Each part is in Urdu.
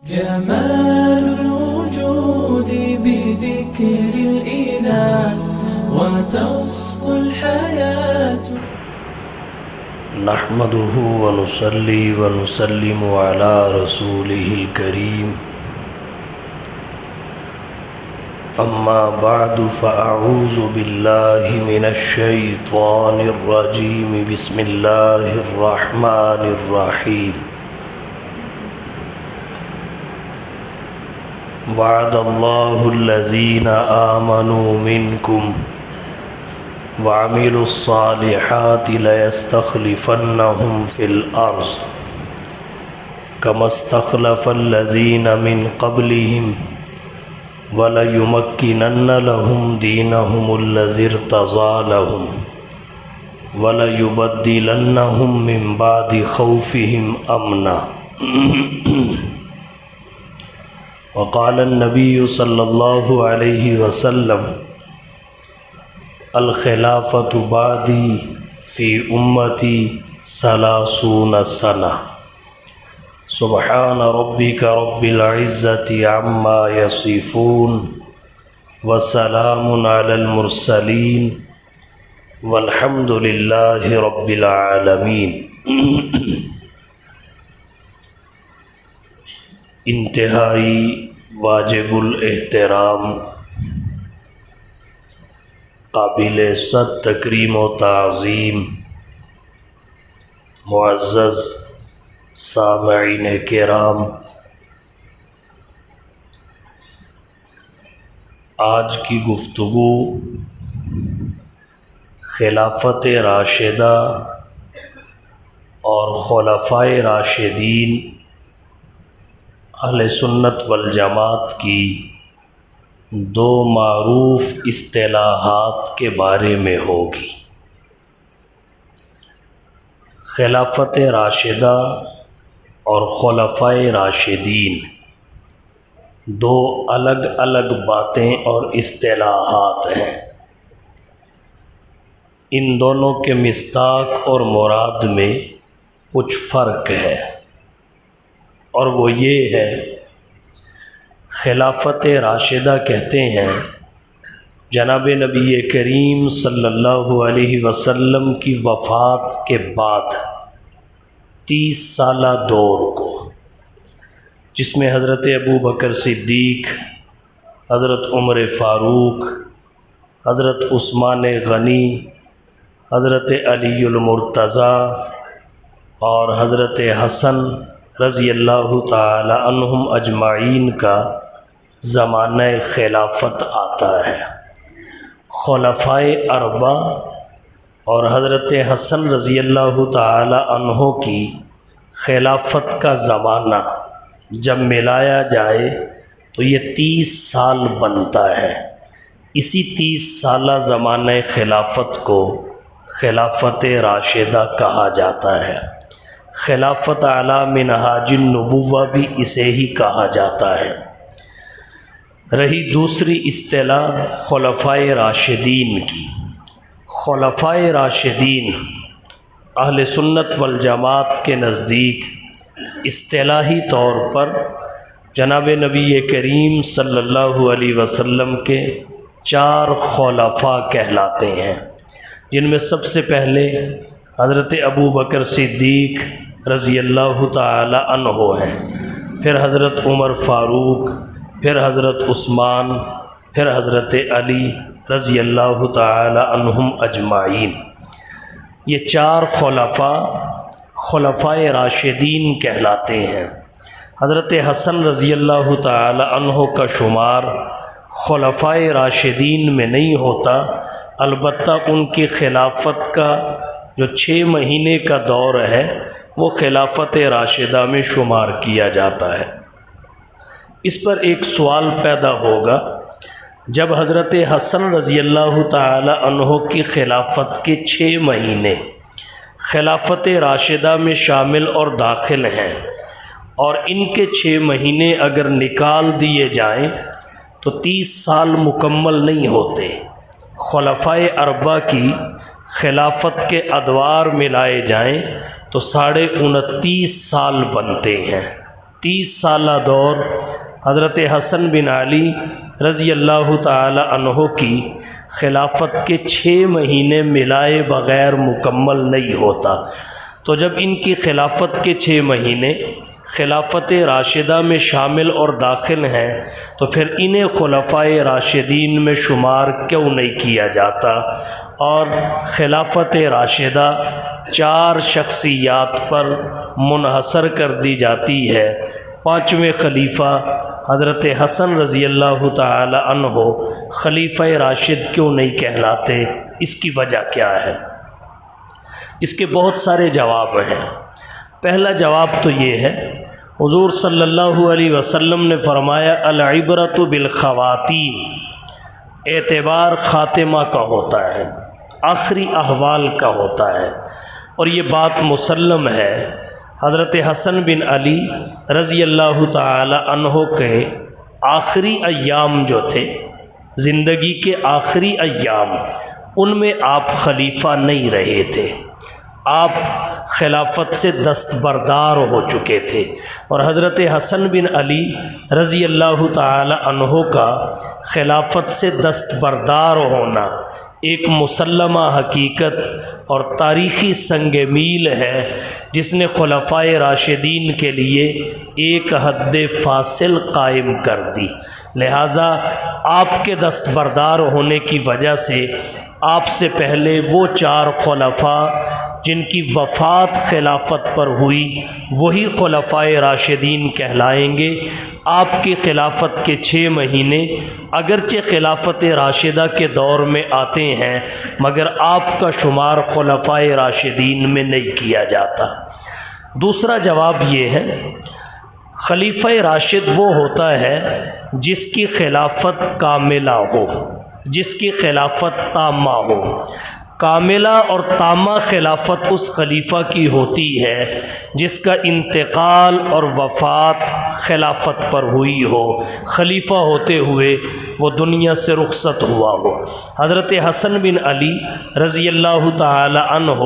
جمال الوجود بذكر الإله وتصفو الحياة. نحمده ونصلي ونسلم على رسوله الكريم. أما بعد فأعوذ بالله من الشيطان الرجيم. بسم الله الرحمن الرحيم. وعد الله الذين آمنوا منكم وعملوا الصالحات ليستخلفنهم في الأرض كما استخلف الذين من قبلهم وَلَيُمَكِّنَنَّ لَهُمْ دِينَهُمُ الَّذِي ارْتَضَىٰ لَهُمْ وَلَيُبَدِّلَنَّهُمْ مِنْ بَعْدِ خَوْفِهِمْ أَمْنًا. وقال النبي صلى الله عليه وسلم: الخلافة بعدي في أمتي 30 سنة. سبحان ربك رب العزة عما يصفون وسلام على المرسلين والحمد لله رب العالمين. انتہائی واجب الاحترام، قابل صد تکریم و تعظیم معزز سامعین کرام، آج کی گفتگو خلافت راشدہ اور خلفائے راشدین اہل سنت والجماعت کی دو معروف اصطلاحات کے بارے میں ہوگی۔ خلافت راشدہ اور خلفائے راشدین دو الگ الگ باتیں اور اصطلاحات ہیں۔ ان دونوں کے مصداق اور مراد میں کچھ فرق ہے، اور وہ یہ ہے، خلافت راشدہ کہتے ہیں جناب نبی کریم صلی اللہ علیہ وسلم کی وفات کے بعد 30 سالہ دور کو، جس میں حضرت ابوبکر صدیق، حضرت عمر فاروق، حضرت عثمان غنی، حضرت علی المرتضیٰ اور حضرت حسن رضی اللہ تعالی عنہم اجمعین کا زمانہ خلافت آتا ہے۔ خلفائے اربعہ اور حضرت حسن رضی اللہ تعالی عنہ کی خلافت کا زمانہ جب ملایا جائے تو یہ 30 سال بنتا ہے۔ اسی 30 سالہ زمانہ خلافت کو خلافت راشدہ کہا جاتا ہے۔ خلافت علی منہاج النبوہ بھی اسے ہی کہا جاتا ہے۔ رہی دوسری اصطلاح خلفائے راشدین کی، خلفائے راشدین اہل سنت والجماعت کے نزدیک اصطلاحی طور پر جناب نبی کریم صلی اللہ علیہ وسلم کے 4 خلفاء کہلاتے ہیں، جن میں سب سے پہلے حضرت ابوبکر صدیق رضی اللہ تعالی عنہ ہیں، پھر حضرت عمر فاروق، پھر حضرت عثمان، پھر حضرت علی رضی اللہ تعالی عنہم اجمعین۔ یہ 4 خلفاء خلفائے راشدین کہلاتے ہیں۔ حضرت حسن رضی اللہ تعالی عنہ کا شمار خلفائے راشدین میں نہیں ہوتا، البتہ ان کی خلافت کا جو 6 مہینے کا دور ہے وہ خلافت راشدہ میں شمار کیا جاتا ہے۔ اس پر ایک سوال پیدا ہوگا، جب حضرت حسن رضی اللہ تعالی عنہ کی خلافت کے 6 مہینے خلافت راشدہ میں شامل اور داخل ہیں، اور ان کے 6 مہینے اگر نکال دیے جائیں تو 30 سال مکمل نہیں ہوتے۔ خلفائے اربعہ کی خلافت کے ادوار ملائے جائیں تو 29.5 سال بنتے ہیں۔ 30 سالہ دور حضرت حسن بن علی رضی اللہ تعالی عنہ کی خلافت کے 6 مہینے ملائے بغیر مکمل نہیں ہوتا، تو جب ان کی خلافت کے 6 مہینے خلافت راشدہ میں شامل اور داخل ہیں تو پھر انہیں خلفائے راشدین میں شمار کیوں نہیں کیا جاتا؟ اور خلافت راشدہ 4 شخصیات پر منحصر کر دی جاتی ہے۔ 5ویں خلیفہ حضرت حسن رضی اللہ تعالی عنہ خلیفہ راشد کیوں نہیں کہلاتے؟ اس کی وجہ کیا ہے؟ اس کے بہت سارے جواب ہیں۔ پہلا جواب تو یہ ہے، حضور صلی اللہ علیہ وسلم نے فرمایا العبرۃ بالخواتیم، اعتبار خاتمہ کا ہوتا ہے، آخری احوال کا ہوتا ہے، اور یہ بات مسلم ہے۔ حضرت حسن بن علی رضی اللہ تعالی عنہ کے آخری ایام جو تھے، زندگی کے آخری ایام، ان میں آپ خلیفہ نہیں رہے تھے، آپ خلافت سے دستبردار ہو چکے تھے، اور حضرت حسن بن علی رضی اللہ تعالی عنہ کا خلافت سے دستبردار ہونا ایک مسلمہ حقیقت اور تاریخی سنگ میل ہے، جس نے خلفائے راشدین کے لیے ایک حد فاصل قائم کر دی۔ لہٰذا آپ کے دستبردار ہونے کی وجہ سے آپ سے پہلے وہ 4 خلفاء جن کی وفات خلافت پر ہوئی وہی خلفائے راشدین کہلائیں گے۔ آپ کی خلافت کے 6 مہینے اگرچہ خلافت راشدہ کے دور میں آتے ہیں، مگر آپ کا شمار خلفائے راشدین میں نہیں کیا جاتا۔ دوسرا جواب یہ ہے، خلیفہ راشد وہ ہوتا ہے جس کی خلافت کاملہ ہو، جس کی خلافت تامہ ہو۔ کاملہ اور تامہ خلافت اس خلیفہ کی ہوتی ہے جس کا انتقال اور وفات خلافت پر ہوئی ہو، خلیفہ ہوتے ہوئے وہ دنیا سے رخصت ہوا ہو۔ حضرت حسن بن علی رضی اللہ تعالی عنہ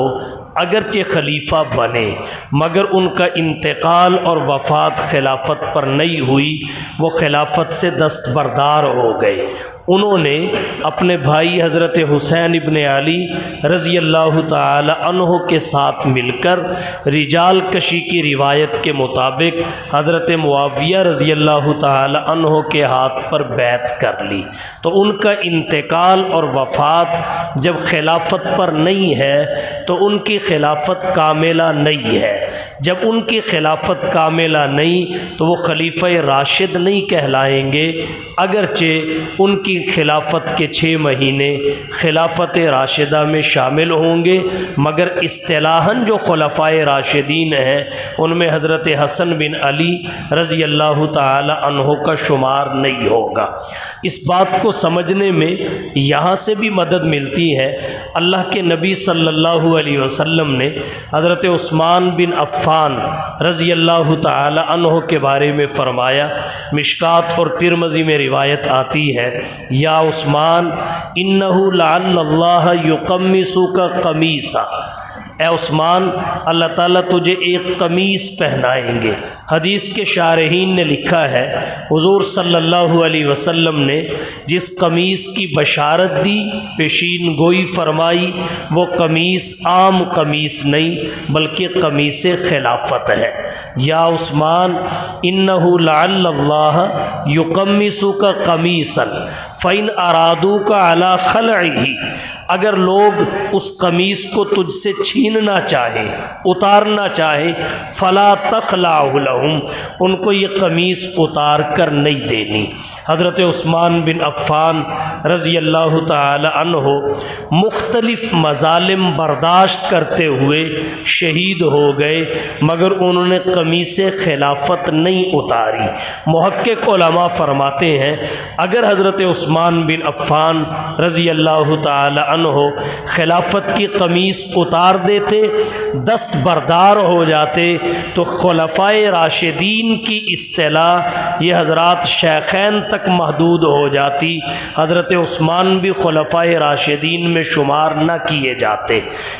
اگرچہ خلیفہ بنے، مگر ان کا انتقال اور وفات خلافت پر نہیں ہوئی، وہ خلافت سے دستبردار ہو گئے۔ انہوں نے اپنے بھائی حضرت حسین ابن علی رضی اللہ تعالی عنہ کے ساتھ مل کر رجال کشی کی روایت کے مطابق حضرت معاویہ رضی اللہ تعالی عنہ کے ہاتھ پر بیعت کر لی، تو ان کا انتقال اور وفات جب خلافت پر نہیں ہے تو ان کی خلافت کاملہ نہیں ہے۔ جب ان کی خلافت کاملہ نہیں تو وہ خلیفہ راشد نہیں کہلائیں گے، اگرچہ ان کی خلافت کے 6 مہینے خلافت راشدہ میں شامل ہوں گے، مگر اصطلاحاً جو خلفائے راشدین ہیں ان میں حضرت حسن بن علی رضی اللہ تعالی عنہ کا شمار نہیں ہوگا۔ اس بات کو سمجھنے میں یہاں سے بھی مدد ملتی ہے، اللہ کے نبی صلی اللہ علیہ وسلم نے حضرت عثمان بن عفان رضی اللہ تعالی عنہ کے بارے میں فرمایا، مشکات اور ترمذی میں روایت آتی ہے، یا عثمان انہ لعل اللہ یقمصک قمیصا، اے عثمان اللہ تعالیٰ تجھے ایک قمیص پہنائیں گے۔ حدیث کے شارحین نے لکھا ہے، حضور صلی اللہ علیہ وسلم نے جس قمیص کی بشارت دی، پیشین گوئی فرمائی، وہ قمیص عام قمیص نہیں بلکہ قمیص خلافت ہے۔ یا عثمان انہ لعل اللہ یقمصک قمیصا فإن ارادوک علی خلعہ، اگر لوگ اس قمیص کو تجھ سے چھیننا چاہے، اتارنا چاہے، فلا تخلعہ لہم، ان کو یہ قمیص اتار کر نہیں دینی۔ حضرت عثمان بن عفان رضی اللہ تعالی عنہ مختلف مظالم برداشت کرتے ہوئے شہید ہو گئے، مگر انہوں نے قمیص خلافت نہیں اتاری۔ محقق علماء فرماتے ہیں اگر حضرت عثمان بن عفان رضی اللہ تعالی عنہ خلافت کی قمیص اتار دیتے، دست بردار ہو جاتے، تو خلفائے راشدین کی اصطلاح یہ حضرات شیخین تک محدود ہو جاتی، حضرت عثمان بھی خلفائے راشدین میں شمار نہ کیے جاتے،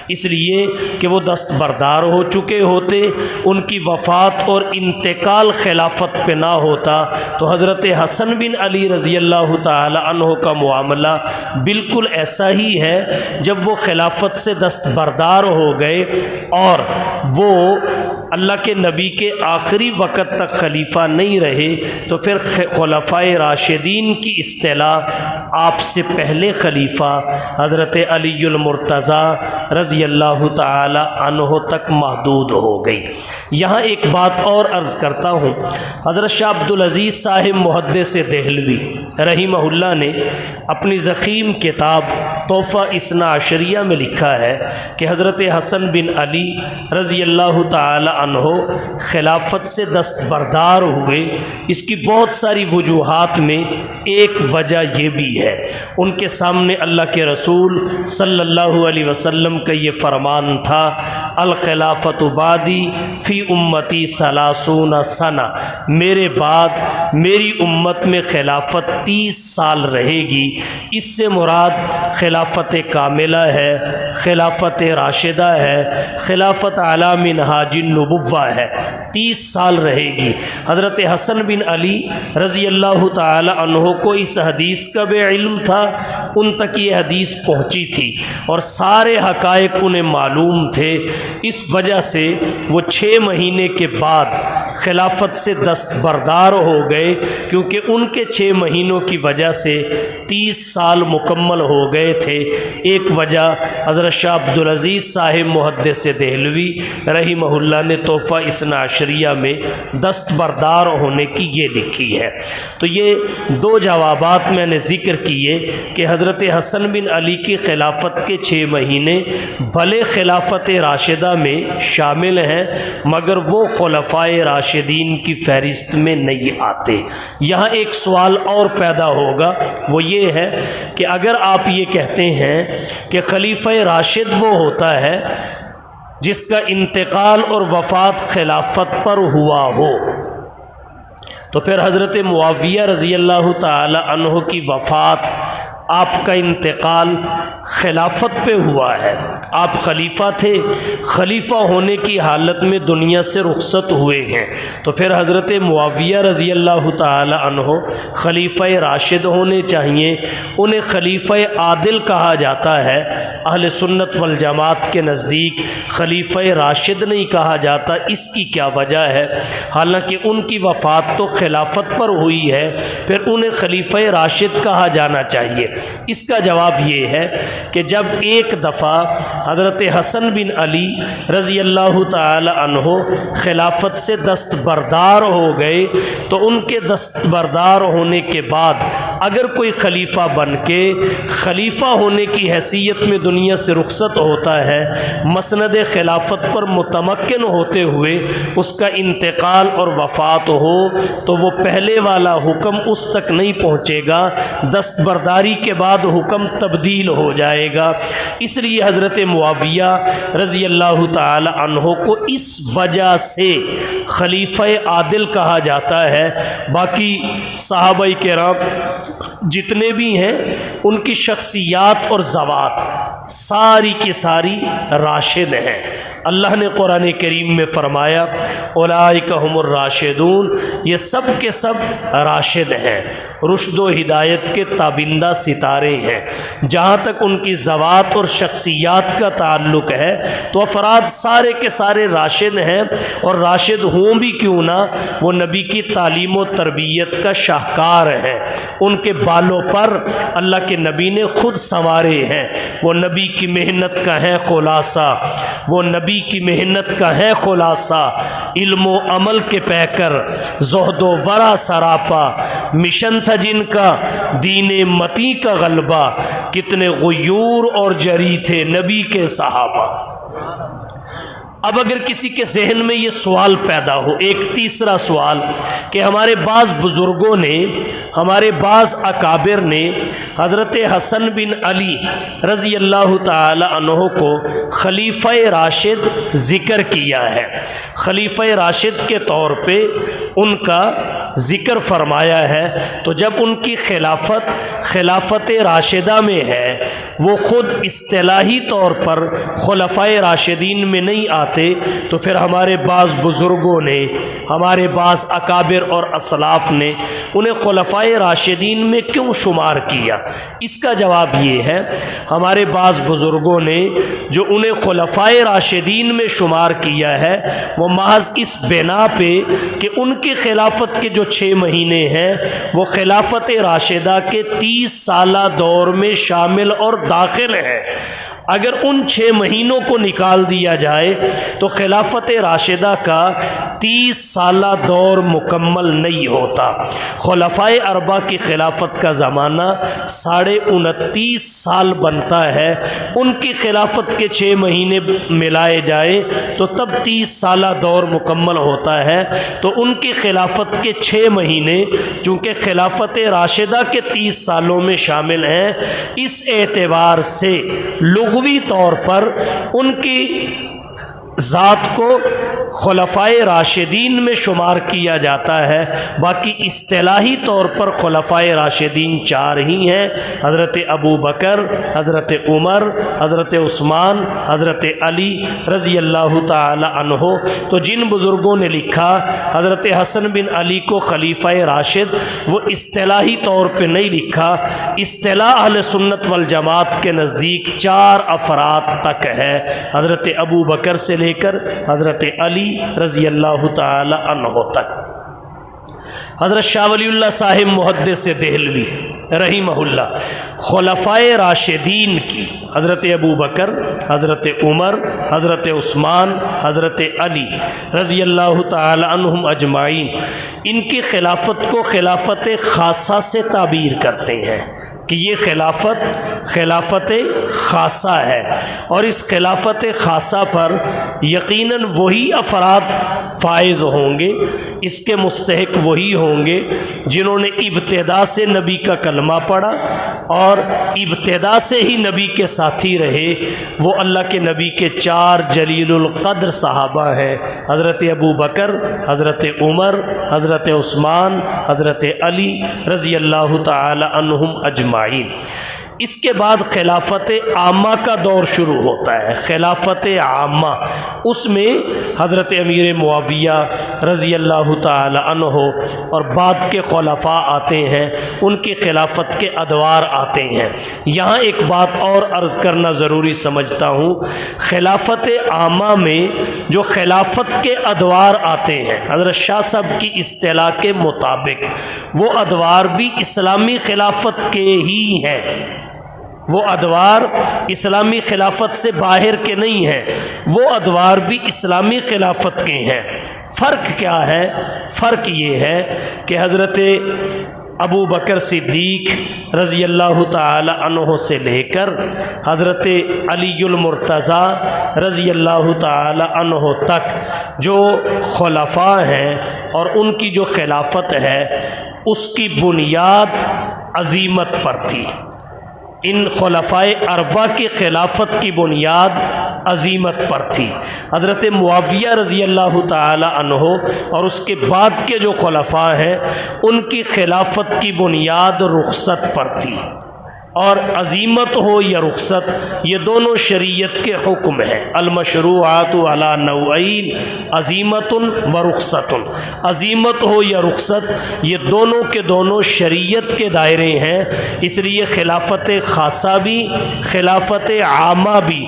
اس لیے کہ وہ دست بردار ہو چکے ہوتے، ان کی وفات اور انتقال خلافت پہ نہ ہوتا تو حضرت حسن بن علی رضی اللہ تعالی عنہ کا معاملہ بالکل ایسا ہی ہے، جب وہ خلافت سے دست بردار ہو گئے اور وہ اللہ کے نبی کے آخری وقت تک خلیفہ نہیں رہے تو پھر خلفائے راشدین کی اصطلاح آپ سے پہلے خلیفہ حضرت علی المرتضیٰ رضی اللہ تعالی عنہ تک محدود ہو گئی۔ یہاں ایک بات اور عرض کرتا ہوں، حضرت شاہ عبدالعزیز صاحب محدث دہلوی رحمہ اللہ نے اپنی ضخیم کتاب تحفہ اثنا عشریہ میں لکھا ہے کہ حضرت حسن بن علی رضی اللہ تعالی عنہ خلافت سے دست بردار ہوئے۔ اس کی بہت ساری وجوہات میں ایک وجہ یہ بھی ہے، ان کے سامنے اللہ کے رسول صلی اللہ علیہ وسلم کا یہ فرمان تھا، الخلافت بعدی فی امتی 30 سنہ، میرے بعد میری امت میں خلافت 30 سال رہے گی۔ اس سے مراد خلافت کاملہ ہے، خلافت راشدہ ہے، خلافت علی منہاج النبوہ ہے، 30 سال رہے گی۔ حضرت حسن بن علی رضی اللہ تعالی عنہ کو اس حدیث کا بھی علم تھا، ان تک یہ حدیث پہنچی تھی اور سارے حقائق انہیں معلوم تھے، اس وجہ سے وہ 6 مہینے کے بعد خلافت سے دست بردار ہو گئے، کیونکہ ان کے 6 مہینوں کی وجہ سے 30 سال مکمل ہو گئے تھے۔ ایک وجہ حضرت شاہ عبدالعزیز صاحب محدث دہلوی رحمہ اللہ نے تحفہ اثنا عشریہ میں دست بردار ہونے کی یہ لکھی ہے۔ تو یہ 2 جوابات میں نے ذکر کیے کہ حضرت حسن بن علی کی خلافت کے 6 مہینے بھلے خلافت راشدہ میں شامل ہیں مگر وہ خلفائے راشدین کی فہرست میں نہیں آتے۔ یہاں ایک سوال اور پیدا ہوگا، وہ یہ ہے کہ اگر آپ یہ کہتے ہیں کہ خلیفہ راشد وہ ہوتا ہے جس کا انتقال اور وفات خلافت پر ہوا ہو، تو پھر حضرت معاویہ رضی اللہ تعالی عنہ کی وفات، آپ کا انتقال خلافت پہ ہوا ہے، آپ خلیفہ تھے، خلیفہ ہونے کی حالت میں دنیا سے رخصت ہوئے ہیں، تو پھر حضرت معاویہ رضی اللہ تعالی عنہ خلیفہ راشد ہونے چاہیے، انہیں خلیفہ عادل کہا جاتا ہے۔ اہل سنت والجماعت کے نزدیک خلیفہ راشد نہیں کہا جاتا، اس کی کیا وجہ ہے؟ حالانکہ ان کی وفات تو خلافت پر ہوئی ہے، پھر انہیں خلیفہ راشد کہا جانا چاہیے۔ اس کا جواب یہ ہے کہ جب ایک دفعہ حضرت حسن بن علی رضی اللہ تعالی عنہ خلافت سے دست بردار ہو گئے تو ان کے دست بردار ہونے کے بعد اگر کوئی خلیفہ بن کے خلیفہ ہونے کی حیثیت میں دنیا سے رخصت ہوتا ہے، مسند خلافت پر متمکن ہوتے ہوئے اس کا انتقال اور وفات ہو، تو وہ پہلے والا حکم اس تک نہیں پہنچے گا، دست برداری کے بعد حکم تبدیل ہو جائے گا۔ اس لیے حضرت معاویہ رضی اللہ تعالی عنہ کو اس وجہ سے خلیفہ عادل کہا جاتا ہے۔ باقی صحابہ کرام جتنے بھی ہیں ان کی شخصیات اور ذوات ساری کی ساری راشد ہیں۔ اللہ نے قرآن کریم میں فرمایا اولئک هم الراشدون، یہ سب کے سب راشد ہیں، رشد و ہدایت کے تابندہ ستارے ہیں۔ جہاں تک ان کی ذوات اور شخصیات کا تعلق ہے تو افراد سارے کے سارے راشد ہیں، اور راشد ہوں بھی کیوں نہ، وہ نبی کی تعلیم و تربیت کا شاہکار ہیں، ان کے بالوں پر اللہ کے نبی نے خود سنوارے ہیں، وہ نبی کی محنت کا ہے خلاصہ، وہ نبی کی محنت کا ہے خلاصہ، علم و عمل کے پیکر، زہد و ورع سراپا، مشن تھا جن کا دین متی کا غلبہ، کتنے غیور اور جری تھے نبی کے صحابہ۔ اب اگر کسی کے ذہن میں یہ سوال پیدا ہو، ایک تیسرا سوال، کہ ہمارے بعض بزرگوں نے، ہمارے بعض اکابر نے حضرت حسن بن علی رضی اللہ تعالی عنہ کو خلیفہ راشد ذکر کیا ہے، خلیفہ راشد کے طور پہ ان کا ذکر فرمایا ہے، تو جب ان کی خلافت راشدہ میں ہے، وہ خود اصطلاحی طور پر خلفائے راشدین میں نہیں آتے، تو پھر ہمارے بعض بزرگوں نے، ہمارے بعض اکابر اور اسلاف نے انہیں خلفائے راشدین میں کیوں شمار کیا؟ اس کا جواب یہ ہے، ہمارے بعض بزرگوں نے جو انہیں خلفائے راشدین میں شمار کیا ہے، وہ محض اس بنا پہ کہ ان کی خلافت کے جو 6 مہینے ہیں وہ خلافت راشدہ کے 30 سالہ دور میں شامل اور داخل ہے۔ اگر ان 6 مہینوں کو نکال دیا جائے تو خلافت راشدہ کا 30 سالہ دور مکمل نہیں ہوتا۔ خلفائے اربعہ کی خلافت کا زمانہ 29.5 سال بنتا ہے، ان کی خلافت کے 6 مہینے ملائے جائے تو تب 30 سالہ دور مکمل ہوتا ہے۔ تو ان کی خلافت کے 6 مہینے چونکہ خلافت راشدہ کے 30 سالوں میں شامل ہیں، اس اعتبار سے لغوی طور پر ان کی ذات کو خلفائے راشدین میں شمار کیا جاتا ہے، باقی اصطلاحی طور پر خلفائے راشدین 4 ہی ہیں، حضرت ابو بکر، حضرت عمر، حضرت عثمان، حضرت علی رضی اللہ تعالی عنہ۔ تو جن بزرگوں نے لکھا حضرت حسن بن علی کو خلیفہ راشد، وہ اصطلاحی طور پہ نہیں لکھا، اصطلاح اہل سنت والجماعت کے نزدیک 4 افراد تک ہے، حضرت ابو بکر سے لے کر حضرت علی رضی اللہ تعالی عنہ تک۔ حضرت شاہ ولی اللہ صاحب محدث دہلوی رحمہ اللہ خلفائے راشدین کی، حضرت ابو بکر، حضرت عمر، حضرت عثمان، حضرت علی رضی اللہ تعالی عنہم اجمعین، ان کی خلافت کو خلافت خاصہ سے تعبیر کرتے ہیں کہ یہ خلافت خاصہ ہے، اور اس خلافت خاصہ پر یقیناً وہی افراد فائز ہوں گے، اس کے مستحق وہی ہوں گے جنہوں نے ابتدا سے نبی کا کلمہ پڑھا اور ابتدا سے ہی نبی کے ساتھی رہے۔ وہ اللہ کے نبی کے 4 جلیل القدر صحابہ ہیں، حضرت ابو بکر، حضرت عمر، حضرت عثمان، حضرت علی رضی اللہ تعالی عنہم اجمعین۔ اس کے بعد خلافت عامہ کا دور شروع ہوتا ہے، خلافت عامہ، اس میں حضرت امیر معاویہ رضی اللہ تعالی عنہ اور بعد کے خلفاء آتے ہیں، ان کی خلافت کے ادوار آتے ہیں۔ یہاں ایک بات اور عرض کرنا ضروری سمجھتا ہوں، خلافت عامہ میں جو خلافت کے ادوار آتے ہیں، حضرت شاہ صاحب کی اصطلاح کے مطابق وہ ادوار بھی اسلامی خلافت کے ہی ہیں، وہ ادوار اسلامی خلافت سے باہر کے نہیں ہیں، وہ ادوار بھی اسلامی خلافت کے ہیں۔ فرق کیا ہے؟ فرق یہ ہے کہ حضرت ابو بکر صدیق رضی اللہ تعالی عنہ سے لے کر حضرت علی المرتضیٰ رضی اللہ تعالی عنہ تک جو خلفاء ہیں اور ان کی جو خلافت ہے، اس کی بنیاد عظیمت پر تھی۔ ان خلفائے اربعہ کی خلافت کی بنیاد عظیمت پر تھی۔ حضرت معاویہ رضی اللہ تعالی عنہ اور اس کے بعد کے جو خلفاء ہیں، ان کی خلافت کی بنیاد رخصت پر تھی، اور عظیمت ہو یا رخصت یہ دونوں شریعت کے حکم ہیں۔ المشروعات علی نوعین عظیمت و رخصت، عظیمت ہو یا رخصت یہ دونوں کے دونوں شریعت کے دائرے ہیں، اس لیے خلافت خاصہ بھی خلافت عامہ بھی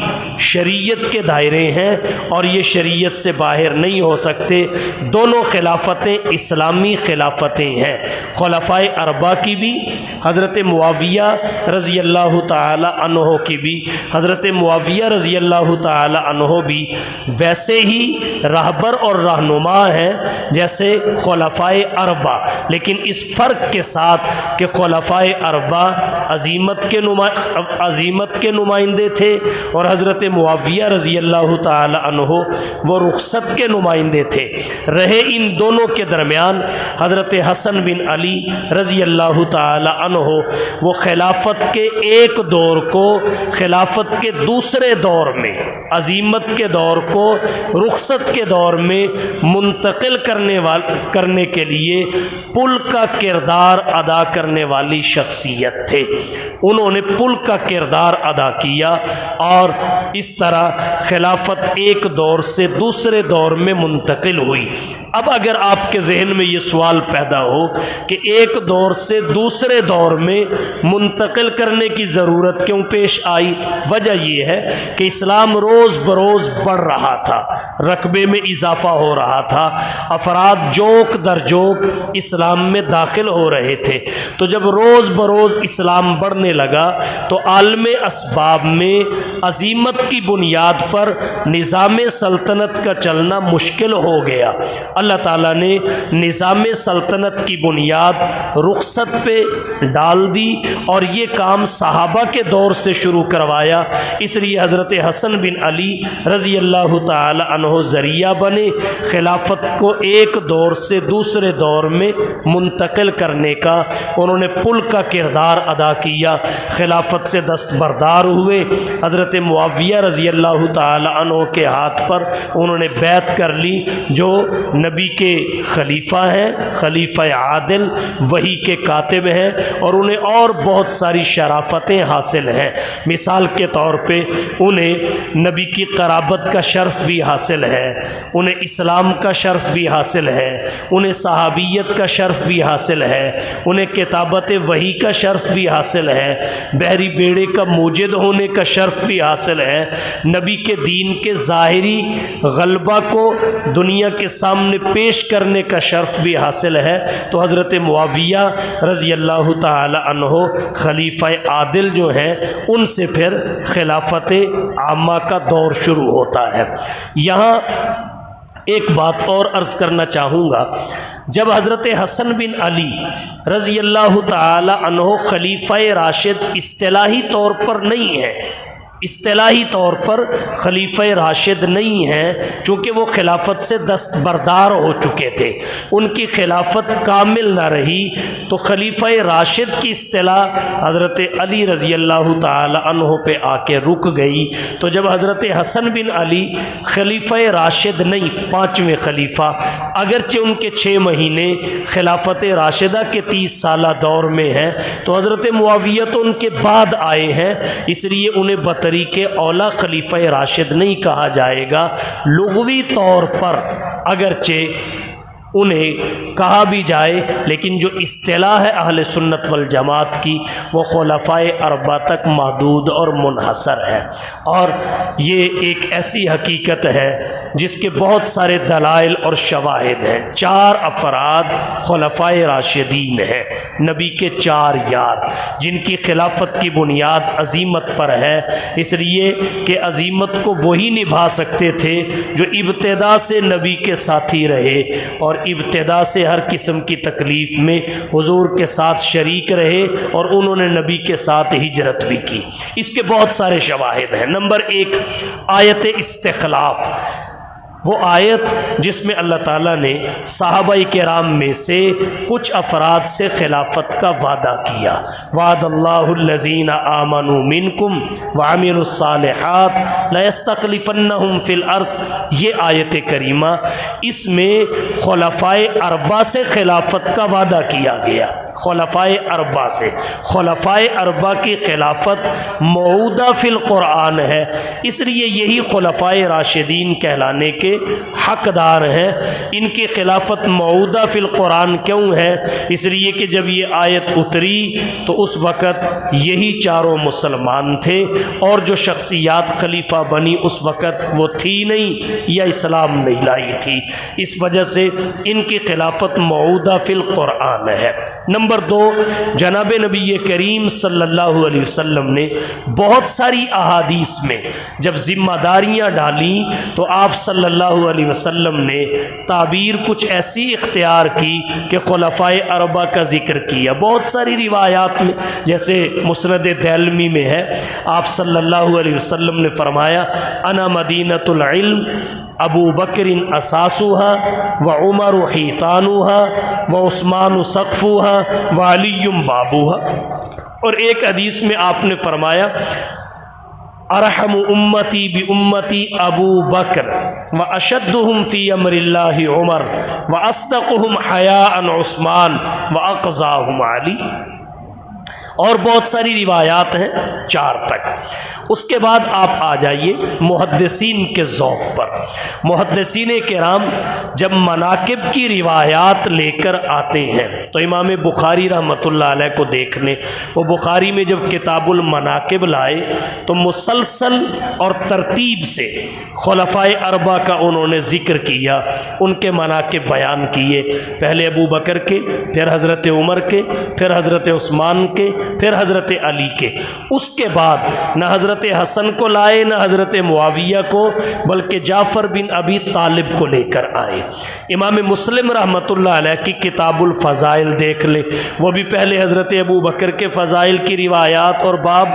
شریعت کے دائرے ہیں اور یہ شریعت سے باہر نہیں ہو سکتے۔ دونوں خلافتیں اسلامی خلافتیں ہیں، خلفائے اربعہ کی بھی، حضرت معاویہ رضی اللہ تعالی عنہ کی بھی، حضرت معاویہ رضی اللہ تعالی عنہ بھی ویسے ہی رہبر اور رہنما ہیں جیسے خلفائے اربع، لیکن اس فرق کے ساتھ کہ خلفائے اربع عظیمت کے نمائندے تھے اور حضرت معاویہ رضی اللہ تعالی عنہ وہ رخصت کے نمائندے تھے۔ رہے ان دونوں کے درمیان حضرت حسن بن علی رضی اللہ تعالی عنہ، وہ خلافت کے ایک دور کو خلافت کے دوسرے دور میں، عظیمت کے دور کو رخصت کے دور میں منتقل کرنے کے لیے پل کا کردار ادا کرنے والی شخصیت تھے۔ انہوں نے پل کا کردار ادا کیا اور اس طرح خلافت ایک دور سے دوسرے دور میں منتقل ہوئی۔ اب اگر آپ کے ذہن میں یہ سوال پیدا ہو کہ ایک دور سے دوسرے دور میں منتقل کرنے کی ضرورت کیوں پیش آئی، وجہ یہ ہے کہ اسلام روز بروز بڑھ رہا تھا، رقبے میں اضافہ ہو رہا تھا، افراد جوک در جوک اسلام میں داخل ہو رہے تھے۔ تو جب روز بروز اسلام بڑھنے لگا تو عالم اسباب میں عظیمت کی بنیاد پر نظام سلطنت کا چلنا مشکل ہو گیا۔ اللہ تعالیٰ نے نظام سلطنت کی بنیاد رخصت پہ ڈال دی اور یہ کام صحابہ کے دور سے شروع کروایا۔ اس لیے حضرت حسن بن علی رضی اللہ تعالی عنہ ذریعہ بنے خلافت کو ایک دور سے دوسرے دور میں منتقل کرنے کا۔ انہوں نے پل کا کردار ادا کیا، خلافت سے دستبردار ہوئے۔ حضرت معاویہ رضی اللہ تعالی عنہ کے ہاتھ پر انہوں نے بیعت کر لی، جو نبی کے خلیفہ ہیں، خلیفہ عادل، وحی کے کاتب ہیں، اور انہیں اور بہت ساری شرافتیں حاصل ہیں۔ مثال کے طور پہ انہیں نبی کی قرابت کا شرف بھی حاصل ہے، انہیں اسلام کا شرف بھی حاصل ہے، انہیں صحابیت کا شرف بھی حاصل ہے، انہیں کتابت وحی کا شرف بھی حاصل ہے، بحری بیڑے کا موجد ہونے کا شرف بھی حاصل ہے، نبی کے دین کے ظاہری غلبہ کو دنیا کے سامنے پیش کرنے کا شرف بھی حاصل ہے۔ تو حضرت معاویہ رضی اللہ تعالی عنہ خلیفہ عادل جو ہیں، ان سے پھر خلافت عامہ کا دور شروع ہوتا ہے۔ یہاں ایک بات اور عرض کرنا چاہوں گا، جب حضرت حسن بن علی رضی اللہ تعالی عنہ خلیفہ راشد اصطلاحی طور پر نہیں ہے، اصطلاحی طور پر خلیفہ راشد نہیں ہیں، چونکہ وہ خلافت سے دستبردار ہو چکے تھے، ان کی خلافت کامل نہ رہی، تو خلیفہ راشد کی اصطلاح حضرت علی رضی اللہ تعالی عنہ پہ آ کے رک گئی۔ تو جب حضرت حسن بن علی خلیفہ راشد نہیں، پانچویں خلیفہ، اگرچہ ان کے 6 مہینے خلافت راشدہ کے 30 سالہ دور میں ہیں، تو حضرت معاویہ تو ان کے بعد آئے ہیں، اس لیے انہیں طریق اولا خلیفہ راشد نہیں کہا جائے گا۔ لغوی طور پر اگرچہ انہیں کہا بھی جائے، لیکن جو اصطلاح ہے اہل سنت والجماعت کی، وہ خلفائے اربعہ تک محدود اور منحصر ہے، اور یہ ایک ایسی حقیقت ہے جس کے بہت سارے دلائل اور شواہد ہیں۔ 4 افراد خلفائے راشدین ہیں، نبی کے 4 یار، جن کی خلافت کی بنیاد عظیمت پر ہے، اس لیے کہ عظیمت کو وہی نبھا سکتے تھے جو ابتدا سے نبی کے ساتھی رہے اور ابتدا سے ہر قسم کی تکلیف میں حضور کے ساتھ شریک رہے، اور انہوں نے نبی کے ساتھ ہجرت بھی کی۔ اس کے بہت سارے شواہد ہیں۔ نمبر 1، آیت استخلاف، وہ آیت جس میں اللہ تعالیٰ نے صحابہ کرام میں سے کچھ افراد سے خلافت کا وعدہ کیا۔ وعد اللہ الذین آمنوا منکم وعملوا الصالحات لیستخلفنہم فی الارض، یہ آیت کریمہ، اس میں خلفائے اربعہ سے خلافت کا وعدہ کیا گیا۔ خلفائے اربعہ سے، خلفائے اربعہ کی خلافت موعودہ فی القرآن ہے، اس لیے یہی خلفائے راشدین کہلانے کے کے حقدار ہیں۔ ان کی خلافت موعودہ فی القرآن کیوں ہے؟ اس لیے کہ جب یہ آیت اتری تو اس وقت یہی چاروں مسلمان تھے، اور جو شخصیات خلیفہ بنی اس وقت وہ تھی نہیں یا اسلام نہیں لائی تھی، اس وجہ سے ان کی خلافت موعودہ فی القرآن ہے۔ نمبر 2، جناب نبی کریم صلی اللہ علیہ وسلم نے بہت ساری احادیث میں جب ذمہ داریاں ڈالیں تو آپ صلی اللہ علیہ وسلم نے تعبیر کچھ ایسی اختیار کی کہ خلفائے اربعہ کا ذکر کیا۔ بہت ساری روایات میں، جیسے مسند دیلمی میں ہے، آپ صلی اللہ علیہ وسلم نے فرمایا انا مدینۃ العلم ابو بکر اساسها وعمر حیطانها وعثمان سقفها وعلی بابها۔ اور ایک حدیث میں آپ نے فرمایا ارحم امتی بامتی ابو بکر واشدهم فی امر اللہ عمر واصدقهم حیاء عثمان واقضاهم علی۔ اور بہت ساری روایات ہیں 4 تک۔ اس کے بعد آپ آ جائیے محدثین کے ذوق پر۔ محدثین کرام جب مناقب کی روایات لے کر آتے ہیں تو امام بخاری رحمۃ اللہ علیہ کو دیکھ لیں، وہ بخاری میں جب کتاب المناقب لائے تو مسلسل اور ترتیب سے خلفائے اربعہ کا انہوں نے ذکر کیا، ان کے مناقب بیان کیے، پہلے ابو بکر کے، پھر حضرت عمر کے، پھر حضرت عثمان کے، پھر حضرت علی کے۔ اس کے بعد نہ حضرت حسن کو لائے نہ حضرت معاویہ کو، بلکہ جعفر بن ابی طالب کو لے کر آئے۔ امام مسلم رحمۃ اللہ علیہ کی کتاب الفضائل دیکھ لیں، وہ بھی پہلے حضرت ابو بکر کے فضائل کی روایات اور باب،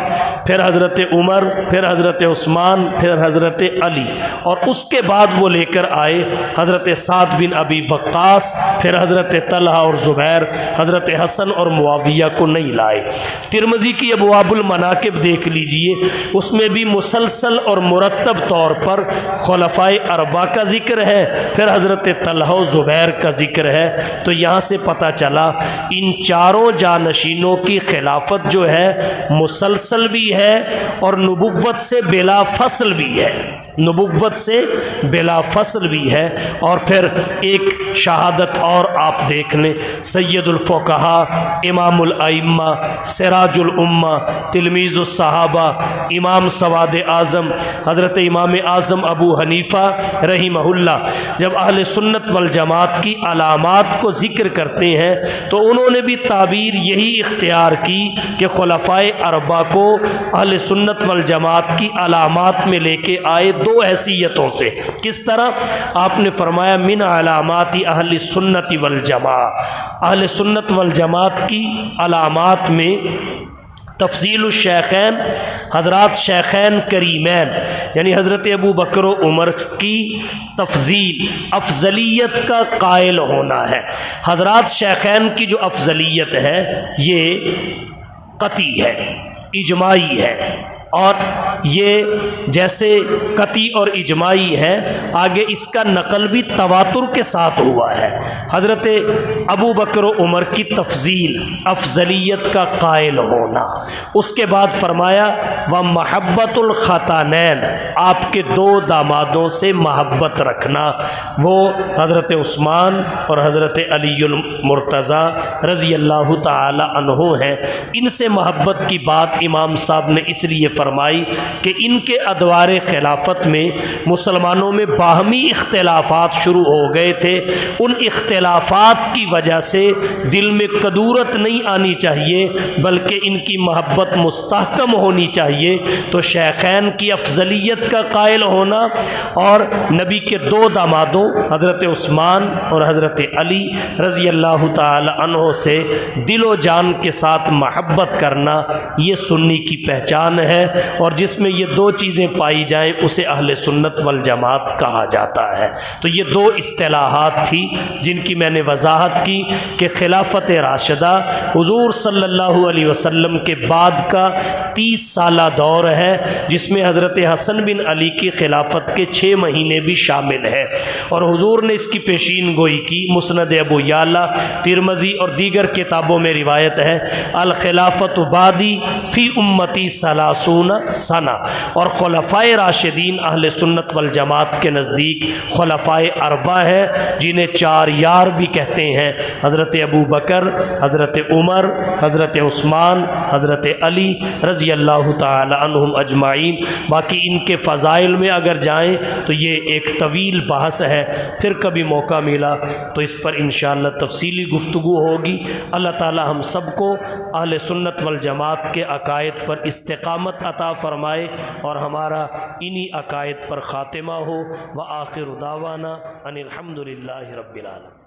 پھر حضرت عمر، پھر حضرت عثمان، پھر حضرت علی، اور اس کے بعد وہ لے کر آئے حضرت سعد بن ابی وقاص، پھر حضرت طلحہ اور زبیر، حضرت حسن اور معاویہ کو نہیں لائے۔ ترمذی کی ابواب المناقب دیکھ لیجئے، اس میں بھی مسلسل اور مرتب طور پر خلفائے اربعہ کا ذکر ہے، پھر حضرت طلحہ و زبیر کا ذکر ہے۔ تو یہاں سے پتہ چلا ان چاروں جانشینوں کی خلافت جو ہے مسلسل بھی ہے اور نبوت سے بلا فصل بھی ہے، نبوت سے بلا فصل بھی ہے۔ اور پھر ایک شہادت اور آپ دیکھ لیں، سید الفقہاء، امام الائمہ، سراج الامہ، تلمیذ الصحابہ، امام سواد اعظم، حضرت امام اعظم ابو حنیفہ رحمہ اللہ، جب اہل سنت والجماعت کی علامات کو ذکر کرتے ہیں تو انہوں نے بھی تعبیر یہی اختیار کی کہ خلفائے اربعہ کو اہل سنت والجماعت کی علامات میں لے کے آئے 2 حیثیتوں سے۔ کس طرح؟ آپ نے فرمایا من علامات اہل سنت والجماعت، اہل سنت والجماعت کی علامات میں تفضیل الشیخین، حضرات شیخین کریمین یعنی حضرت ابو بکر و عمر کی تفضیل، افضلیت کا قائل ہونا ہے۔ حضرات شیخین کی جو افضلیت ہے یہ قطعی ہے، اجماعی ہے، اور یہ جیسے قطعی اور اجماعی ہے، آگے اس کا نقل بھی تواتر کے ساتھ ہوا ہے۔ حضرت ابو بکر و عمر کی تفضیل، افضلیت کا قائل ہونا۔ اس کے بعد فرمایا وَمَحَبَّةُ الْخَطَانَيْن، آپ کے 2 دامادوں سے محبت رکھنا، وہ حضرت عثمان اور حضرت علی المرتضیٰ رضی اللہ تعالی عنہ ہیں۔ ان سے محبت کی بات امام صاحب نے اس لیے فرمائی کہ ان کے ادوار خلافت میں مسلمانوں میں باہمی اختلافات شروع ہو گئے تھے۔ ان اختلافات کی وجہ سے دل میں کدورت نہیں آنی چاہیے بلکہ ان کی محبت مستحکم ہونی چاہیے۔ تو شیخین کی افضلیت کا قائل ہونا اور نبی کے 2 دامادوں حضرت عثمان اور حضرت علی رضی اللہ تعالی عنہ سے دل و جان کے ساتھ محبت کرنا، یہ سنی کی پہچان ہے، اور جس میں یہ 2 چیزیں پائی جائیں اسے اہل سنت والجماعت کہا جاتا ہے۔ تو یہ 2 اصطلاحات تھی جن کی میں نے وضاحت کی کہ خلافت راشدہ حضور صلی اللہ علیہ وسلم کے بعد کا 30 سالہ دور ہے، جس میں حضرت حسن بن علی کی خلافت کے 6 مہینے بھی شامل ہے، اور حضور نے اس کی پیشین گوئی کی۔ مسند ابو یعلا، ترمذی اور دیگر کتابوں میں روایت ہے الخلافت بعدی فی امتی 30 سنہ، ثانہ اور خلفائے راشدین اہل سنت والجماعت کے نزدیک خلفائے اربع ہے، جنہیں چار یار بھی کہتے ہیں، حضرت ابو بکر، حضرت عمر، حضرت عثمان، حضرت علی رضی اللہ تعالی عنہم اجمعین۔ باقی ان کے فضائل میں اگر جائیں تو یہ ایک طویل بحث ہے، پھر کبھی موقع ملا تو اس پر انشاءاللہ تفصیلی گفتگو ہوگی۔ اللہ تعالی ہم سب کو اہل سنت والجماعت کے عقائد پر استقامت عطا فرمائے اور ہمارا انہی عقائد پر خاتمہ ہو۔ وآخر دعوانا ان الحمد للہ رب العالمین۔